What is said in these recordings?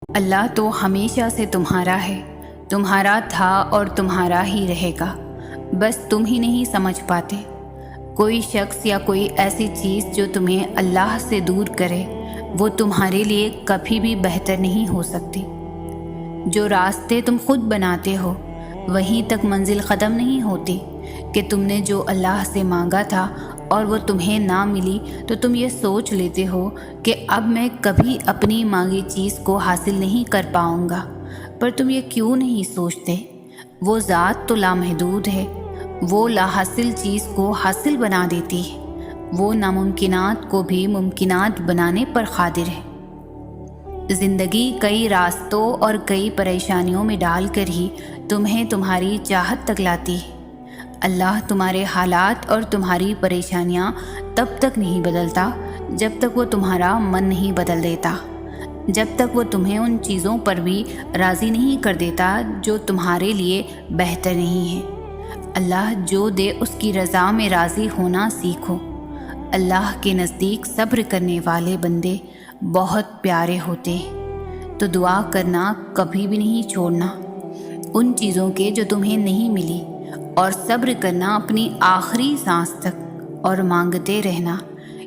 اللہ تو ہمیشہ سے تمہارا ہے، تمہارا تھا اور تمہارا ہی رہے گا، بس تم ہی نہیں سمجھ پاتے۔ کوئی شخص یا کوئی ایسی چیز جو تمہیں اللہ سے دور کرے، وہ تمہارے لیے کبھی بھی بہتر نہیں ہو سکتی۔ جو راستے تم خود بناتے ہو وہیں تک منزل ختم نہیں ہوتی کہ تم نے جو اللہ سے مانگا تھا اور وہ تمہیں نہ ملی تو تم یہ سوچ لیتے ہو کہ اب میں کبھی اپنی مانگی چیز کو حاصل نہیں کر پاؤں گا۔ پر تم یہ کیوں نہیں سوچتے؟ وہ ذات تو لامحدود ہے، وہ لا حاصل چیز کو حاصل بنا دیتی ہے، وہ ناممکنات کو بھی ممکنات بنانے پر قادر ہے۔ زندگی کئی راستوں اور کئی پریشانیوں میں ڈال کر ہی تمہیں تمہاری چاہت تک لاتی ہے۔ اللہ تمہارے حالات اور تمہاری پریشانیاں تب تک نہیں بدلتا جب تک وہ تمہارا من نہیں بدل دیتا، جب تک وہ تمہیں ان چیزوں پر بھی راضی نہیں کر دیتا جو تمہارے لیے بہتر نہیں ہے۔ اللہ جو دے اس کی رضا میں راضی ہونا سیکھو۔ اللہ کے نزدیک صبر کرنے والے بندے بہت پیارے ہوتے ہیں، تو دعا کرنا کبھی بھی نہیں چھوڑنا ان چیزوں کے جو تمہیں نہیں ملی، اور صبر کرنا اپنی آخری سانس تک، اور مانگتے رہنا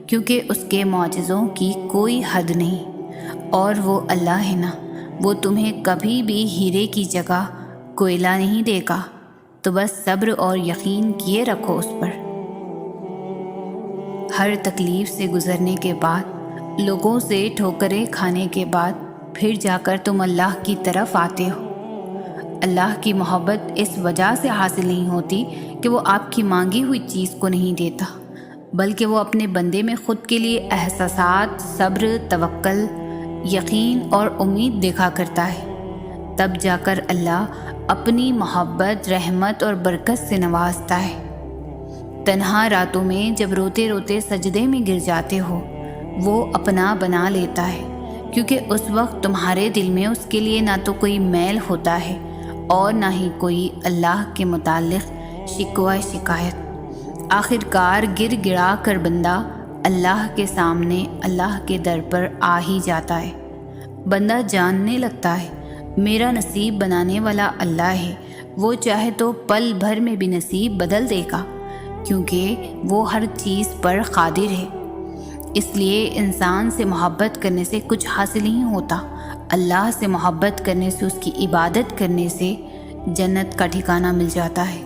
کیونکہ اس کے معجزوں کی کوئی حد نہیں، اور وہ اللہ ہے نا، وہ تمہیں کبھی بھی ہیرے کی جگہ کوئلہ نہیں دے گا، تو بس صبر اور یقین کیے رکھو اس پر۔ ہر تکلیف سے گزرنے کے بعد، لوگوں سے ٹھوکریں کھانے کے بعد، پھر جا کر تم اللہ کی طرف آتے ہو۔ اللہ کی محبت اس وجہ سے حاصل نہیں ہوتی کہ وہ آپ کی مانگی ہوئی چیز کو نہیں دیتا، بلکہ وہ اپنے بندے میں خود کے لیے احساسات، صبر، توکل، یقین اور امید دیکھا کرتا ہے۔ تب جا کر اللہ اپنی محبت، رحمت اور برکت سے نوازتا ہے۔ تنہا راتوں میں جب روتے روتے سجدے میں گر جاتے ہو، وہ اپنا بنا لیتا ہے، کیونکہ اس وقت تمہارے دل میں اس کے لیے نہ تو کوئی میل ہوتا ہے اور نہ ہی کوئی اللہ کے متعلق شکوہ شکایت۔ آخر کار گر گڑا کر بندہ اللہ کے سامنے، اللہ کے در پر آ ہی جاتا ہے۔ بندہ جاننے لگتا ہے میرا نصیب بنانے والا اللہ ہے، وہ چاہے تو پل بھر میں بھی نصیب بدل دے گا، کیونکہ وہ ہر چیز پر قادر ہے۔ اس لیے انسان سے محبت کرنے سے کچھ حاصل نہیں ہوتا، اللہ سے محبت کرنے سے، اس کی عبادت کرنے سے جنت کا ٹھکانہ مل جاتا ہے۔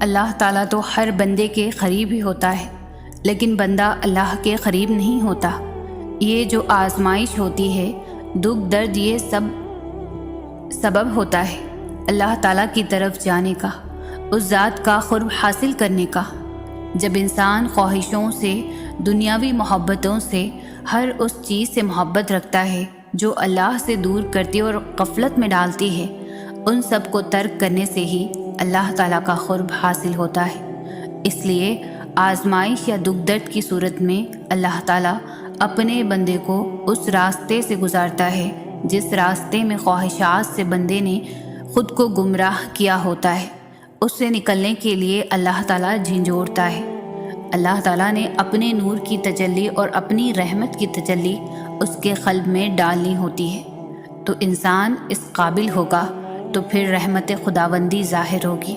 اللہ تعالیٰ تو ہر بندے کے قریب ہی ہوتا ہے، لیکن بندہ اللہ کے قریب نہیں ہوتا۔ یہ جو آزمائش ہوتی ہے، دکھ درد، یہ سب سبب ہوتا ہے اللہ تعالیٰ کی طرف جانے کا، اس ذات کا قرب حاصل کرنے کا۔ جب انسان خواہشوں سے، دنیاوی محبتوں سے، ہر اس چیز سے محبت رکھتا ہے جو اللہ سے دور کرتی اور غفلت میں ڈالتی ہے، ان سب کو ترک کرنے سے ہی اللہ تعالیٰ کا قرب حاصل ہوتا ہے۔ اس لیے آزمائش یا دکھ درد کی صورت میں اللہ تعالیٰ اپنے بندے کو اس راستے سے گزارتا ہے جس راستے میں خواہشات سے بندے نے خود کو گمراہ کیا ہوتا ہے۔ اس سے نکلنے کے لیے اللہ تعالیٰ جھنجھوڑتا ہے۔ اللہ تعالیٰ نے اپنے نور کی تجلی اور اپنی رحمت کی تجلی اس کے قلب میں ڈالنی ہوتی ہے، تو انسان اس قابل ہوگا تو پھر رحمت خداوندی ظاہر ہوگی۔